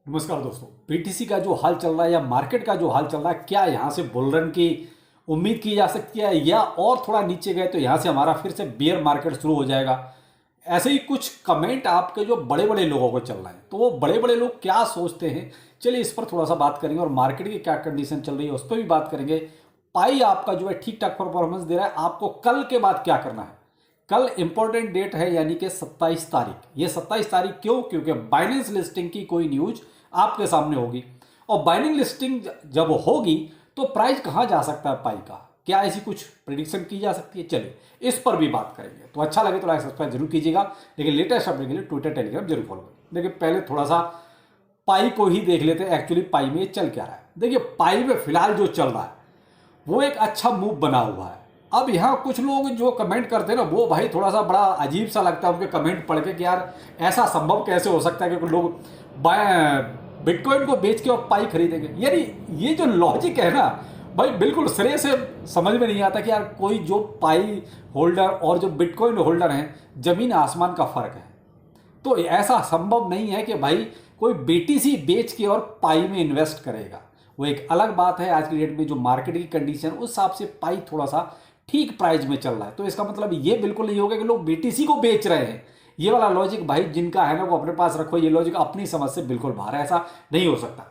नमस्कार दोस्तों। बीटीसी का जो हाल चल रहा है या मार्केट का जो हाल चल रहा है, क्या यहाँ से बुल रन की उम्मीद की जा सकती है या और थोड़ा नीचे गए तो यहाँ से हमारा फिर से बियर मार्केट शुरू हो जाएगा? ऐसे ही कुछ कमेंट आपके जो बड़े बड़े लोगों को चल रहे हैं, तो वो बड़े बड़े लोग क्या सोचते हैं, चलिए इस पर थोड़ा सा बात करेंगे और मार्केट की क्या कंडीशन चल रही है उस पर भी बात करेंगे। पाई आपका जो है ठीक ठाक परफॉर्मेंस दे रहा है, आपको कल के बाद क्या करना है? कल इंपॉर्टेंट डेट है, यानी कि 27 तारीख। ये 27 तारीख क्यों? क्योंकि बाइनेंस लिस्टिंग की कोई न्यूज आपके सामने होगी और बाइनिंग लिस्टिंग जब होगी तो प्राइस कहां जा सकता है पाई का, क्या ऐसी कुछ प्रिडिक्शन की जा सकती है? चलिए इस पर भी बात करेंगे। तो अच्छा लगे तो लाइक सब्सक्राइब जरूर कीजिएगा, लेकिन लेटेस्ट अपडेट के लिए ट्विटर टेलीग्राम जरूर फॉलो करें। देखिए पहले थोड़ा सा पाई को ही देख लेते हैं, एक्चुअली पाई में चल क्या रहा है। देखिए पाई में फिलहाल जो चल रहा है वो एक अच्छा मूव बना हुआ है। अब यहाँ कुछ लोग जो कमेंट करते हैं ना, वो भाई थोड़ा सा बड़ा अजीब सा लगता है उनके कमेंट पढ़ के कि यार ऐसा संभव कैसे हो सकता है कि लोग बिटकॉइन को बेच के और पाई खरीदेंगे। यानी ये जो लॉजिक है ना भाई, बिल्कुल सिरे से समझ में नहीं आता कि यार कोई जो पाई होल्डर और जो बिटकॉइन होल्डर हैं, जमीन आसमान का फर्क है। तो ऐसा संभव नहीं है कि भाई कोई बीटीसी बेच के और पाई में इन्वेस्ट करेगा। वो एक अलग बात है। आज की डेट में जो मार्केट की कंडीशन उस हिसाब से पाई थोड़ा सा ठीक प्राइस में चल रहा है, तो इसका मतलब ये बिल्कुल नहीं होगा कि लोग बीटीसी को बेच रहे हैं। ये वाला लॉजिक भाई जिनका है ना वो अपने पास रखो, ये लॉजिक अपनी समझ से बिल्कुल बाहर है, ऐसा नहीं हो सकता।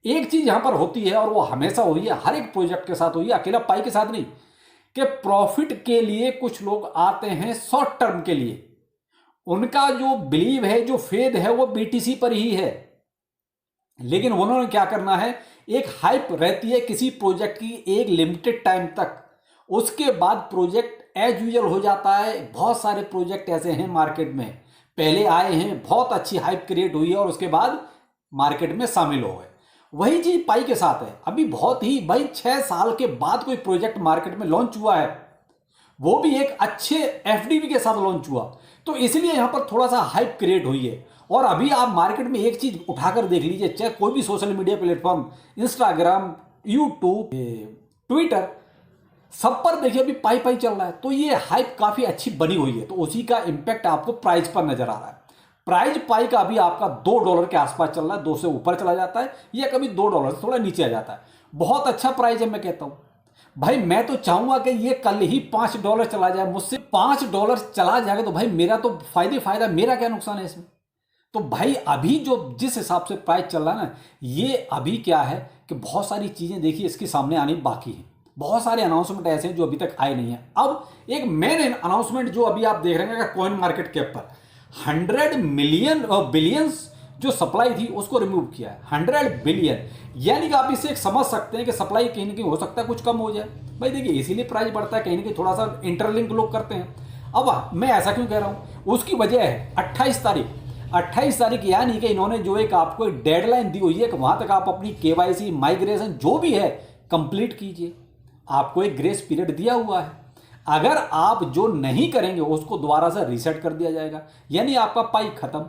एक चीज यहां पर होती है और वो हमेशा हुई है, हर एक प्रोजेक्ट के साथ हुई है, अकेला पाई के साथ नहीं, कि प्रॉफिट के लिए कुछ लोग आते हैं शॉर्ट टर्म के लिए। उनका जो बिलीव है, जो फेद है, वो बीटीसी पर ही है। लेकिन उन्होंने क्या करना है, एक हाइप रहती है किसी प्रोजेक्ट की एक लिमिटेड टाइम तक, उसके बाद प्रोजेक्ट एज यूजल हो जाता है। बहुत सारे प्रोजेक्ट ऐसे हैं मार्केट में, पहले आए हैं, बहुत अच्छी हाइप क्रिएट हुई है और उसके बाद मार्केट में शामिल हो गए। वही चीज पाई के साथ है। अभी बहुत ही भाई 6 साल के बाद कोई प्रोजेक्ट मार्केट में लॉन्च हुआ है, वो भी एक अच्छे एफडीवी के साथ लॉन्च हुआ, तो इसलिए यहां पर थोड़ा सा हाइप क्रिएट हुई है। और अभी आप मार्केट में एक चीज उठाकर देख लीजिए, चाहे कोई भी social media platform, Instagram, YouTube, Twitter, सब पर देखिए अभी पाई पाई चल रहा है। तो ये हाइप काफी अच्छी बनी हुई है, तो उसी का इंपैक्ट आपको प्राइस पर नजर आ रहा है। प्राइस पाई का अभी आपका $2 के आसपास चल रहा है, 2 से ऊपर चला जाता है या कभी $2 से थोड़ा नीचे आ जाता है। बहुत अच्छा प्राइस है, मैं कहता हूं भाई। मैं तो चाहूंगा कि ये कल ही $5 चला जाए, मुझसे $5 चला जाएगा तो भाई मेरा तो फायदा, मेरा क्या नुकसान है इसमें? तो भाई अभी जो जिस हिसाब से प्राइस चल रहा है ना, ये अभी क्या है कि बहुत सारी चीजें देखिए इसके सामने आनी बाकी है। बहुत सारे अनाउंसमेंट ऐसे हैं जो अभी तक आए नहीं है। अब एक मेन अनाउंसमेंट जो अभी आप देख रहे हैं कॉइन मार्केट कैप पर 100 मिलियन और बिलियंस जो सप्लाई थी उसको रिमूव किया है। 100 बिलियन, यानी कि आप इससे एक समझ सकते हैं कि सप्लाई कहीं ना कहीं हो सकता है कुछ कम हो जाए। भाई देखिए इसीलिए प्राइस बढ़ता है, कहीं ना कहीं थोड़ा सा इंटरलिंक लोग करते हैं। अब मैं ऐसा क्यों कह रहा हूं, उसकी वजह है 28 तारीख यानी कि इन्होंने जो एक आपको एक डेडलाइन दी हुई है कि वहां तक आप अपनी केवाईसी, माइग्रेशन जो भी है कंप्लीट कीजिए। आपको एक ग्रेस पीरियड दिया हुआ है, अगर आप जो नहीं करेंगे उसको दोबारा से रीसेट कर दिया जाएगा, यानी आपका पाई खत्म।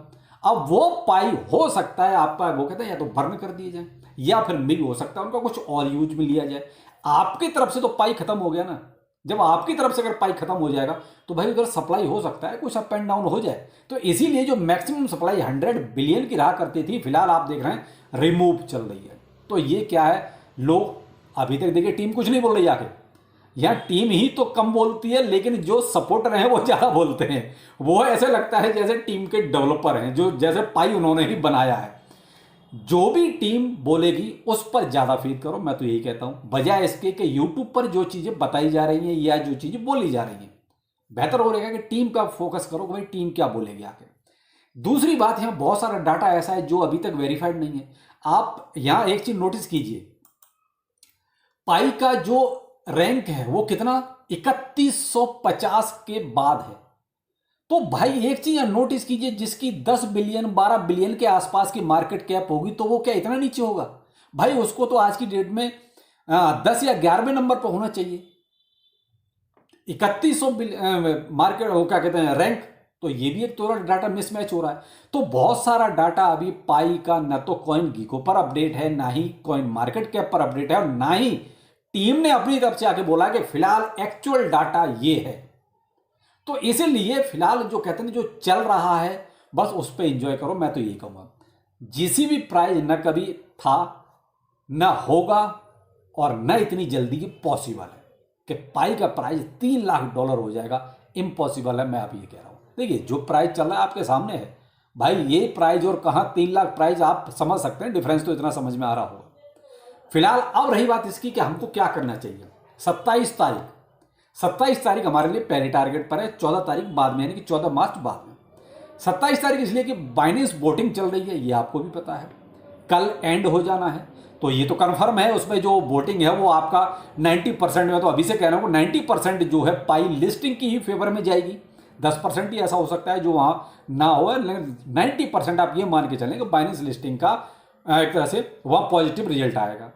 अब वो पाई हो सकता है आपका, वो कहते हैं या तो बर्न कर दिए जाए या फिर मिल हो सकता है उनका कुछ और यूज में लिया जाए। आपकी तरफ से तो पाई खत्म हो गया ना। जब आपकी तरफ से अगर पाई खत्म हो जाएगा तो भाई उधर सप्लाई हो सकता है कुछ अप एंड डाउन हो जाए। तो इसीलिए जो मैक्सिमम सप्लाई 100 बिलियन की रहा करती थी, फिलहाल आप देख रहे हैं रिमूव चल रही है। तो ये क्या है, लोग अभी तक देखिए टीम कुछ नहीं बोल रही आके, यहाँ टीम ही तो कम बोलती है, लेकिन जो सपोर्टर हैं वो ज्यादा बोलते हैं। वो ऐसे लगता है जैसे टीम के डेवलपर हैं, जो जैसे पाई उन्होंने ही बनाया है। जो भी टीम बोलेगी उस पर ज्यादा फीड करो, मैं तो यही कहता हूं, बजाय इसके कि यूट्यूब पर जो चीजें बताई जा रही हैं या जो चीजें बोली जा रही हैं, बेहतर हो रहेगा कि टीम का फोकस करो कि भाई टीम क्या बोलेगी आके। दूसरी बात, यहां बहुत सारा डाटा ऐसा है जो अभी तक वेरीफाइड नहीं है। आप यहां एक चीज नोटिस कीजिए, पाई का जो रैंक है वो कितना, 3150 के बाद है। तो भाई एक चीज नोटिस कीजिए, जिसकी 10 बिलियन 12 बिलियन के आसपास की मार्केट कैप होगी तो वो क्या इतना नीचे होगा? भाई उसको तो आज की डेट में 10 या 11वें नंबर पर होना चाहिए। 3100 मार्केट वो क्या कहते हैं रैंक, तो ये भी एक थोड़ा डाटा मिसमैच हो रहा है। तो बहुत सारा डाटा अभी पाई का न तो कॉइन गीको पर अपडेट है, ना ही कॉइन मार्केट कैप पर अपडेट है, और ना ही टीम ने अपनी तरफ से आके बोला कि फिलहाल एक्चुअल डाटा ये है। तो इसीलिए फिलहाल जो कहते हैं जो चल रहा है बस उस पर एंजॉय करो, मैं तो यही कहूंगा। जीसीबी प्राइस न कभी था, न होगा, और न इतनी जल्दी की पॉसिबल है कि पाई का प्राइस $3 लाख हो जाएगा। इम्पॉसिबल है, मैं अभी ये कह रहा हूँ। देखिए जो प्राइस चल रहा है आपके सामने है भाई, ये प्राइस और कहाँ 3 लाख प्राइस, आप समझ सकते हैं डिफरेंस, तो इतना समझ में आ रहा होगा। फिलहाल अब रही बात इसकी कि हमको क्या करना चाहिए। 27 तारीख हमारे लिए पहले टारगेट पर है, 14 तारीख बाद में, यानी कि 14 मार्च बाद में। 27 तारीख इसलिए कि बाइनेंस वोटिंग चल रही है, ये आपको भी पता है, कल एंड हो जाना है, तो ये तो कंफर्म है। उसमें जो वोटिंग है वो आपका 90% में, तो अभी से कह रहा हूँ 90% जो है पाई लिस्टिंग की ही फेवर में जाएगी। 10% ही ऐसा हो सकता है जो वहाँ ना हो, लेकिन 90% आप ये मान के चलें कि बाइनेंस लिस्टिंग का एक तरह से वहाँ पॉजिटिव रिजल्ट आएगा।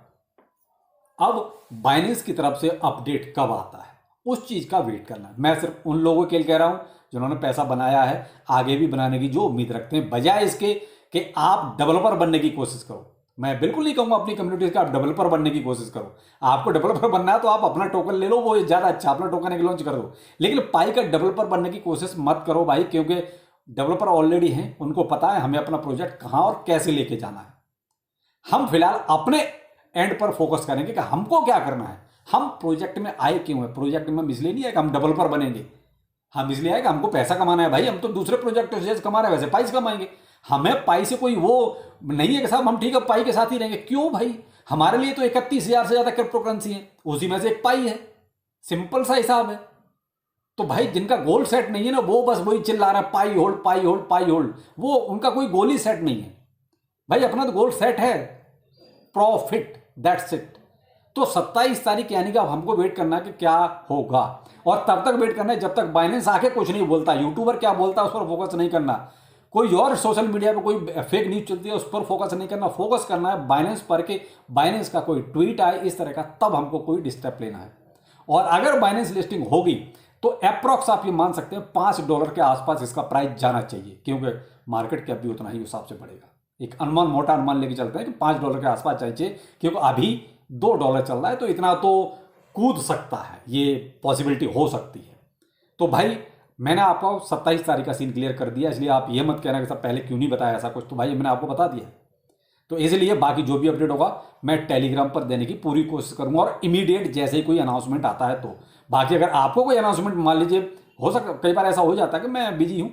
अब बाइनेंस की तरफ से अपडेट कब आता है उस चीज़ का वेट करना है। मैं सिर्फ उन लोगों के लिए कह रहा हूँ जिन्होंने पैसा बनाया है, आगे भी बनाने की जो उम्मीद रखते हैं, बजाय इसके कि आप डेवलपर बनने की कोशिश करो। मैं बिल्कुल नहीं कहूँगा अपनी कम्युनिटी का आप डेवलपर बनने की कोशिश करो। आपको डेवलपर बनना है तो आप अपना टोकन ले लो, वो ज़्यादा अच्छा, अपना टोकन एक लॉन्च कर दो, लेकिन पाई का डेवलपर बनने की कोशिश मत करो भाई, क्योंकि डेवलपर ऑलरेडी हैं, उनको पता है हमें अपना प्रोजेक्ट कहाँ और कैसे लेके जाना है। हम फिलहाल अपने एंड पर फोकस करेंगे कि हमको क्या करना है, हम प्रोजेक्ट में आए क्यों है। प्रोजेक्ट में इसलिए नहीं है कि हम डेवलपर बनेंगे, हम इसलिए है कि हमको पैसा कमाना है भाई। हम तो दूसरे प्रोजेक्ट से कमा रहे हैं, वैसे पाई से कमाएंगे। हमें पाई से कोई वो नहीं है कि साहब हम ठीक है पाई के साथ ही रहेंगे। क्यों भाई, हमारे लिए तो 31,000 से ज्यादा क्रिप्टो करेंसी है, उसी में से एक पाई है, सिंपल सा हिसाब है। तो भाई जिनका गोल सेट नहीं है ना, वो बस वही चिल्ला रहा है पाई होल्ड पाई होल्ड पाई होल्ड, वो उनका कोई गोल ही सेट नहीं है भाई। अपना तो गोल सेट है, प्रॉफिट, दैट्स इट। तो 27 तारीख यानी कि अब हमको वेट करना है कि क्या होगा, और तब तक वेट करना है जब तक बाइनेंस आके कुछ नहीं बोलता। यूट्यूबर क्या बोलता है उस पर फोकस नहीं करना, कोई और सोशल मीडिया पे कोई फेक न्यूज चलती है उस पर फोकस नहीं करना। फोकस करना है बाइनेंस पर के बाइनेंस का कोई ट्वीट आए इस तरह का, तब हमको कोई डिस्टर्ब लेना है। और अगर बाइनेंस लिस्टिंग होगी तो अप्रॉक्स आप ये मान सकते हैं $5 के आसपास इसका प्राइस जाना चाहिए, क्योंकि मार्केट कैप भी उतना ही हिसाब से बढ़ेगा। एक अनुमान, मोटा अनुमान लेके चलते हैं कि $5 के आसपास चाहिए, क्योंकि अभी $2 चल रहा है, तो इतना तो कूद सकता है, ये पॉसिबिलिटी हो सकती है। तो भाई मैंने आपको 27 तारीख का सीन क्लियर कर दिया, इसलिए आप ये मत कहना कि सब पहले क्यों नहीं बताया ऐसा कुछ, तो भाई मैंने आपको बता दिया। तो इसलिए बाकी जो भी अपडेट होगा मैं टेलीग्राम पर देने की पूरी कोशिश करूंगा, और इमीडिएट जैसे ही कोई अनाउंसमेंट आता है तो। बाकी अगर आपको कोई अनाउंसमेंट मान लीजिए, हो सकता कई बार ऐसा हो जाता है कि मैं बिजी हूं,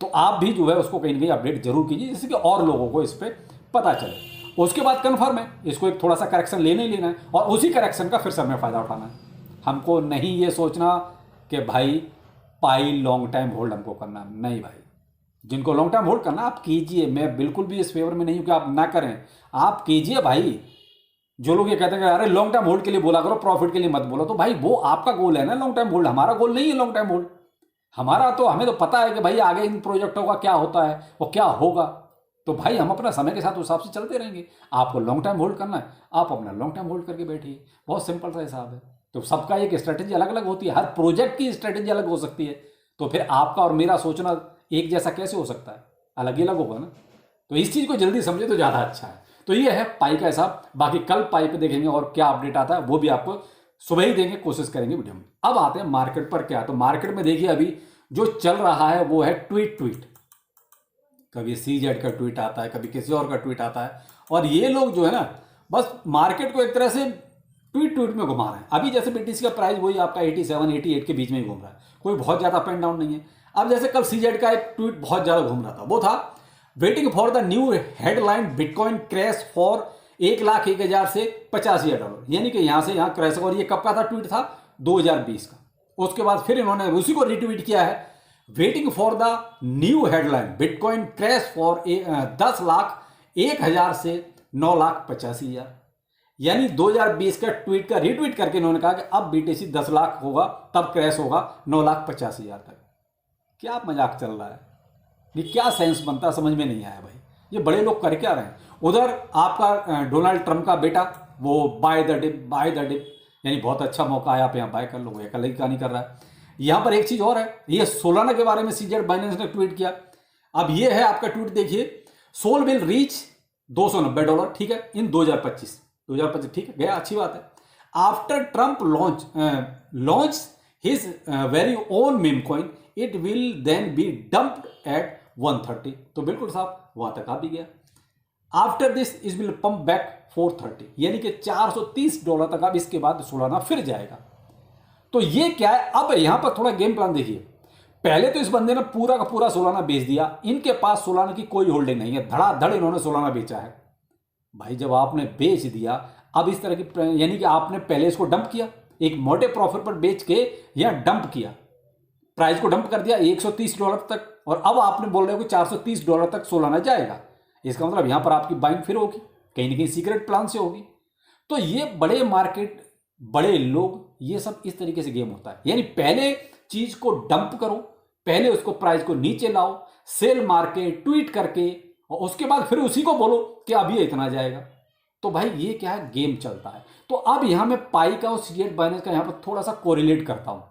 तो आप भी जो है उसको कहीं ना कहीं अपडेट जरूर कीजिए, जिससे कि और लोगों को इस पर पता चले। उसके बाद कन्फर्म है, इसको एक थोड़ा सा करेक्शन लेना ही लेना है, और उसी करेक्शन का फिर से हमें फ़ायदा उठाना है। हमको नहीं ये सोचना कि भाई पाई लॉन्ग टाइम होल्ड हमको करना, नहीं भाई। जिनको लॉन्ग टाइम होल्ड करना आप कीजिए, मैं बिल्कुल भी इस फेवर में नहीं हूं कि आप ना करें, आप कीजिए भाई। जो लोग ये कहते हैं कि अरे लॉन्ग टाइम होल्ड के लिए बोला करो, प्रॉफिट के लिए मत बोलो, तो भाई वो आपका गोल है ना लॉन्ग टाइम होल्ड, हमारा गोल नहीं है लॉन्ग टाइम होल्ड। हमारा तो हमें तो पता है कि भाई आगे इन प्रोजेक्टों का क्या होता है और क्या होगा, तो भाई हम अपना समय के साथ उस हिसाब से चलते रहेंगे। आपको लॉन्ग टाइम होल्ड करना है, आप अपना लॉन्ग टाइम होल्ड करके बैठिए, बहुत सिंपल सा हिसाब है। तो सबका एक स्ट्रेटेजी अलग अलग होती है, हर प्रोजेक्ट की स्ट्रेटेजी अलग हो सकती है, तो फिर आपका और मेरा सोचना एक जैसा कैसे हो सकता है, अलग ही अलग होगा ना। तो इस चीज़ को जल्दी समझे तो ज़्यादा अच्छा है। तो ये है पाई का हिसाब, बाकी कल पाई पे देखेंगे और क्या अपडेट आता है वो भी आपको सुबह ही देंगे, कोशिश करेंगे वीडियो में। अब आते हैं मार्केट पर। क्या तो मार्केट में देखिए अभी जो चल रहा है वो है ट्वीट। कभी सीजेड का ट्वीट आता है, कभी किसी और का ट्वीट आता है, और ये लोग जो है ना बस मार्केट को एक तरह से ट्वीट में घुमा रहे हैं। अभी जैसे बीटीसी का प्राइस वही आपका 87 88 के बीच में ही घूम रहा है, कोई बहुत ज़्यादा अप एंड डाउन नहीं है। अब जैसे कल सीजेड का एक ट्वीट बहुत ज़्यादा घूम रहा था, वो था waiting for the new headline bitcoin crash for 1,01,000 से $85,000, यानी कि यहाँ से यहाँ क्रैश। और ये कब का था ट्वीट था, 2020 का। उसके बाद फिर इन्होंने उसी को रिट्वीट किया है, waiting for the new headline bitcoin crash for 10,01,000 से 9,85,000, यानी 2020 का ट्वीट का रिट्वीट करके इन्होंने कहा कि अब बीटीसी 10 लाख होगा तब क्रैश होगा 9,85,000 तक। क्या मजाक चल रहा है, ये क्या सेंस बनता है, समझ में नहीं आया भाई। ये बड़े लोग कर क्या रहे हैं। उधर आपका डोनाल्ड ट्रंप का बेटा वो बाय द डिप, यानी बहुत अच्छा मौका है आप यहाँ बाय कर लो, एक अलग कहानी कर रहा है। यहाँ पर एक चीज़ और है, ये सोलाना के बारे में सीजेड बाइनेंस ने ट्वीट किया। अब ये है आपका ट्वीट, देखिए, सोल विल रीच $290, ठीक है, इन 2025, ठीक है, गया, अच्छी बात है। After Trump launch his very own meme coin it will then be dumped at 130, तो बिल्कुल साहब वहां तक आ भी गया। After this is will pump back 430, यानी कि $430 तक अब इसके बाद सोलाना फिर जाएगा। तो ये क्या है, अब यहां पर थोड़ा गेम प्लान देखिए। पहले तो इस बंदे ने पूरा का पूरा सोलाना बेच दिया, इनके पास सोलाना की कोई होल्डिंग नहीं है, धड़ाधड़ इन्होंने सोलाना बेचा है। भाई जब आपने बेच दिया, अब इस तरह की, यानी कि आपने पहले इसको डंप किया, एक मोटे प्रॉफिट पर बेच के या डंप किया, प्राइस को डंप कर दिया $130 तक, और अब आपने बोल रहे हो कि $430 तक सोलाना जाएगा। इसका मतलब यहां पर आपकी बाइंग फिर होगी, कहीं ना कहीं सीक्रेट प्लान से होगी। तो ये बड़े मार्केट, बड़े लोग, ये सब इस तरीके से गेम होता है। यानी पहले चीज को डंप करो, पहले उसको प्राइस को नीचे लाओ, सेल मार के ट्वीट करके, और उसके बाद फिर उसी को बोलो कि अब ये इतना जाएगा। तो भाई ये क्या है, गेम चलता है। तो अब यहां मैं पाई का और सीजेड बाइनेंस का यहां पर थोड़ा सा कोरिलेट करता हूं।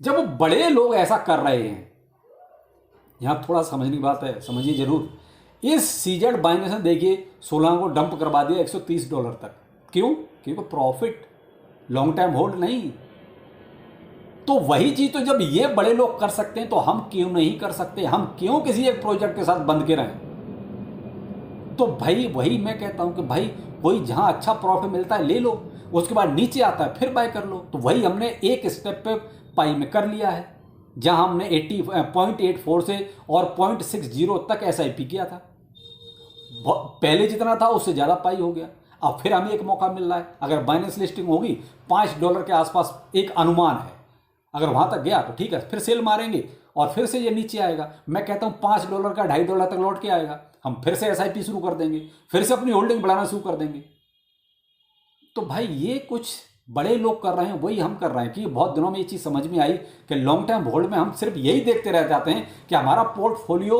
जब वो बड़े लोग ऐसा कर रहे हैं, यहां थोड़ा समझने की बात है, समझिए जरूर। इस सीजेड बाइनेंस ने देखिए सोलाना को डंप करवा दिया $130 तक। क्यों? क्योंकि प्रॉफिट, लॉन्ग टाइम होल्ड नहीं। तो वही चीज तो जब ये बड़े लोग कर सकते हैं तो हम क्यों नहीं कर सकते? हम क्यों किसी एक प्रोजेक्ट के साथ बंध के रहें? तो भाई वही मैं कहता हूं कि भाई कोई जहां अच्छा प्रॉफिट मिलता है ले लो, उसके बाद नीचे आता है फिर बाय कर लो। तो वही हमने एक स्टेप पे पाई में कर लिया है, जहां हमने 0.84 से और 0.60 तक एसआईपी किया था। पहले जितना था उससे ज़्यादा पाई हो गया। अब फिर हमें एक मौका मिल रहा है, अगर बाइनेंस लिस्टिंग होगी $5 के आसपास एक अनुमान है, अगर वहां तक गया तो ठीक है, फिर सेल मारेंगे और फिर से ये नीचे आएगा। मैं कहता हूं $5 का $2.5 तक लौट के आएगा, हम फिर से एसआईपी शुरू कर देंगे, फिर से अपनी होल्डिंग बढ़ाना शुरू कर देंगे। तो भाई ये कुछ बड़े लोग कर रहे हैं, वही हम कर रहे हैं। कि बहुत दिनों में ये चीज़ समझ में आई कि लॉन्ग टर्म होल्ड में हम सिर्फ यही देखते रह जाते हैं कि हमारा पोर्टफोलियो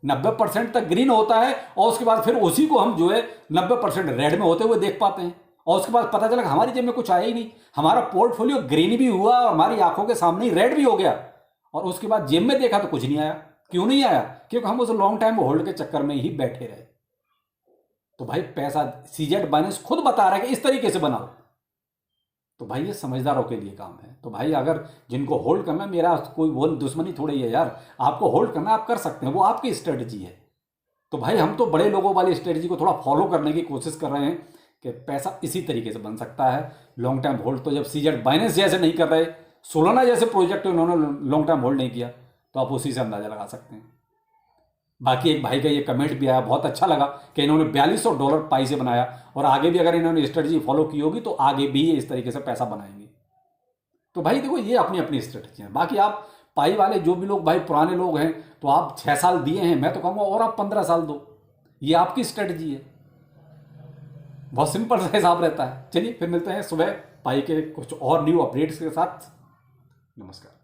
90% तक ग्रीन होता है, और उसके बाद फिर उसी को हम जो है 90% रेड में होते हुए देख पाते हैं, और उसके बाद पता चला कि हमारी जेब में कुछ आया ही नहीं। हमारा पोर्टफोलियो ग्रीन भी हुआ और हमारी आंखों के सामने ही रेड भी हो गया, और उसके बाद जेब में देखा तो कुछ नहीं आया। क्यों नहीं आया? क्योंकि हम उस लॉन्ग टाइम होल्ड के चक्कर में ही बैठे रहे। तो भाई पैसा सीजेड बाइनेंस खुद बता रहा है कि इस तरीके से बनाओ। तो भाई ये समझदारों के लिए काम है। तो भाई अगर जिनको होल्ड करना, मेरा कोई वो दुश्मनी थोड़ी है यार, आपको होल्ड करना आप कर सकते हैं, वो आपकी स्ट्रेटजी है। तो भाई हम तो बड़े लोगों वाली स्ट्रेटजी को थोड़ा फॉलो करने की कोशिश कर रहे हैं कि पैसा इसी तरीके से बन सकता है। लॉन्ग टर्म होल्ड तो जब सीजेड बाइनेंस जैसे नहीं कर रहे, सोलाना जैसे प्रोजेक्ट उन्होंने लॉन्ग टर्म होल्ड नहीं किया, तो आप उसी से अंदाजा लगा सकते हैं। बाकी एक भाई का ये कमेंट भी आया, बहुत अच्छा लगा कि इन्होंने $4200 पाई से बनाया, और आगे भी अगर इन्होंने स्ट्रेटजी फॉलो की होगी तो आगे भी इस तरीके से पैसा बनाएंगे। तो भाई देखो ये अपनी अपनी स्ट्रेटजी है। बाकी आप पाई वाले जो भी लोग भाई पुराने लोग हैं, तो आप 6 साल दिए हैं, मैं तो कहूँगा और आप 15 साल दो, ये आपकी स्ट्रेटजी है। बहुत सिंपल सा हिसाब रहता है। चलिए फिर मिलते हैं सुबह पाई के कुछ और न्यू अपडेट्स के साथ। नमस्कार।